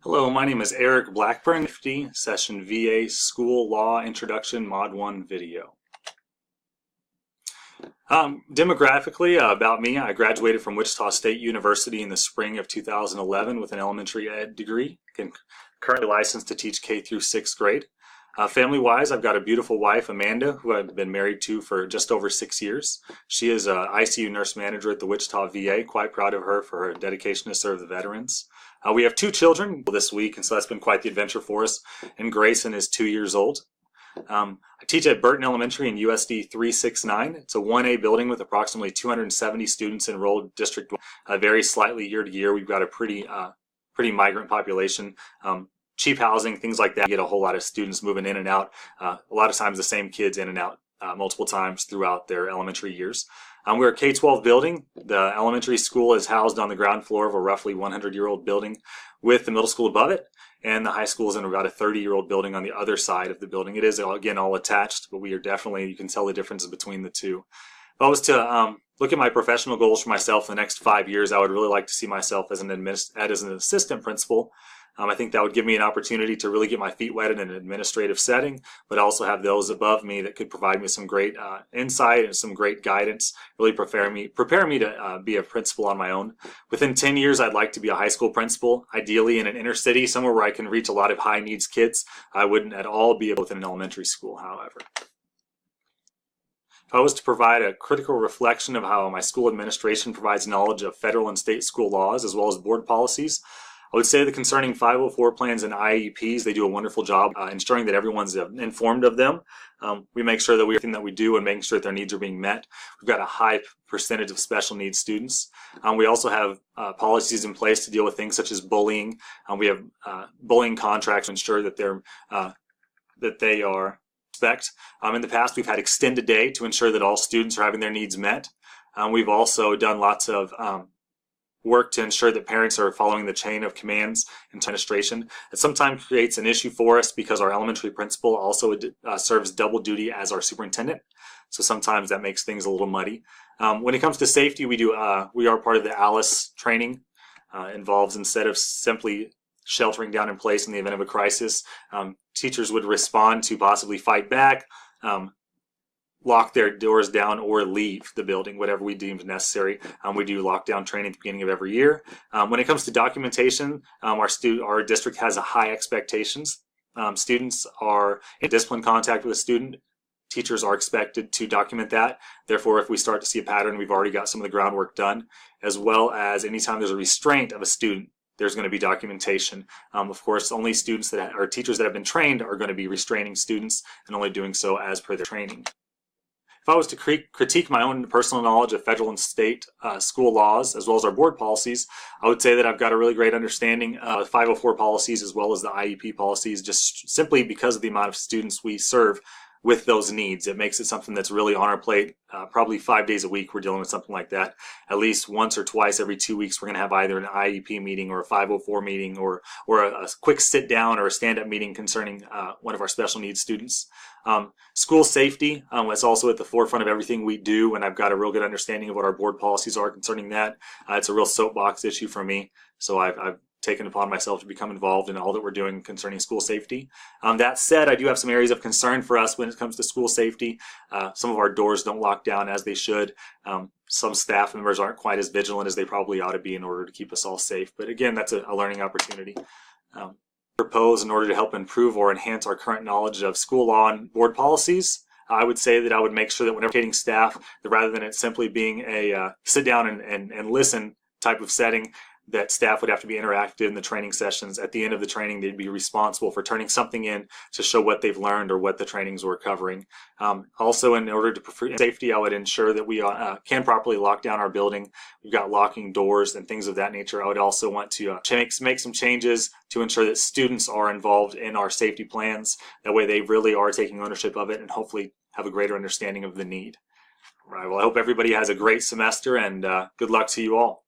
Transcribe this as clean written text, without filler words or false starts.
Hello, my name is Eric Blackburn, 50 Session VA School Law Introduction Mod 1 video. Demographically, about me, I graduated from Wichita State University in the spring of 2011 with an elementary ed degree. Currently licensed to teach K through 6th grade. Family-wise, I've got a beautiful wife, Amanda, who I've been married to for just over 6 years. She is an ICU nurse manager at the Wichita VA. Quite proud of her for her dedication to serve the veterans. We have 2 children this week, and so that's been quite the adventure for us. And Grayson is 2 years old. I teach at Burton Elementary in USD 369. It's a 1A building with approximately 270 students enrolled district. Varies slightly year to year. We've got a pretty migrant population. Cheap housing, things like that. You get a whole lot of students moving in and out. A lot of times the same kids in and out multiple times throughout their elementary years. We're a K-12 building. The elementary school is housed on the ground floor of a roughly 100-year-old building with the middle school above it, and the high school is in about a 30-year-old building on the other side of the building. It is, again, all attached, but we are definitely, you can tell the differences between the two. If I was to look at my professional goals for myself in the next 5 years, I would really like to see myself as an assistant principal. I think that would give me an opportunity to really get my feet wet in an administrative setting, but also have those above me that could provide me some great insight and some great guidance, really prepare me to be a principal on my own. Within 10 years, I'd like to be a high school principal, ideally in an inner city, somewhere where I can reach a lot of high needs kids. I wouldn't at all be able within an elementary school, however. If I was to provide a critical reflection of how my school administration provides knowledge of federal and state school laws as well as board policies, I would say that concerning 504 plans and IEPs, they do a wonderful job ensuring that everyone's informed of them. We make sure that everything that we do and making sure that their needs are being met. We've got a high percentage of special needs students. We also have policies in place to deal with things such as bullying. We have bullying contracts to ensure that they are respect. In the past, we've had extended day to ensure that all students are having their needs met. We've also done lots of work to ensure that parents are following the chain of commands and administration. It sometimes creates an issue for us because our elementary principal also serves double duty as our superintendent. So sometimes that makes things a little muddy. When it comes to safety, we are part of the ALICE training. Involves, instead of simply sheltering down in place in the event of a crisis, teachers would respond to possibly fight back, lock their doors down, or leave the building, whatever we deem necessary. We do lockdown training at the beginning of every year. When it comes to documentation, our district has a high expectations. Students are in discipline contact with a student. Teachers are expected to document that. Therefore, if we start to see a pattern, we've already got some of the groundwork done, as well as anytime there's a restraint of a student, there's going to be documentation. Of course, only students that are teachers that have been trained are going to be restraining students and only doing so as per their training. If I was to critique my own personal knowledge of federal and state school laws, as well as our board policies, I would say that I've got a really great understanding of 504 policies as well as the IEP policies, just simply because of the amount of students we serve with those needs. It makes it something that's really on our plate. Probably 5 days a week we're dealing with something like that. At least once or twice every 2 weeks we're going to have either an IEP meeting or a 504 meeting or a quick sit down or a stand-up meeting concerning one of our special needs students. School safety is also at the forefront of everything we do, and I've got a real good understanding of what our board policies are concerning that. It's a real soapbox issue for me, so I've taken upon myself to become involved in all that we're doing concerning school safety. That said, I do have some areas of concern for us when it comes to school safety. Some of our doors don't lock down as they should. Some staff members aren't quite as vigilant as they probably ought to be in order to keep us all safe. But again, that's a learning opportunity. Propose in order to help improve or enhance our current knowledge of school law and board policies. I would say that I would make sure that whenever educating staff, that rather than it simply being a sit down and listen type of setting, that staff would have to be interactive in the training sessions. At the end of the training, they'd be responsible for turning something in to show what they've learned or what the trainings were covering. Also, in order to prefer safety, I would ensure that we can properly lock down our building. We've got locking doors and things of that nature. I would also want to make some changes to ensure that students are involved in our safety plans. That way they really are taking ownership of it and hopefully have a greater understanding of the need. All right, well, I hope everybody has a great semester, and good luck to you all.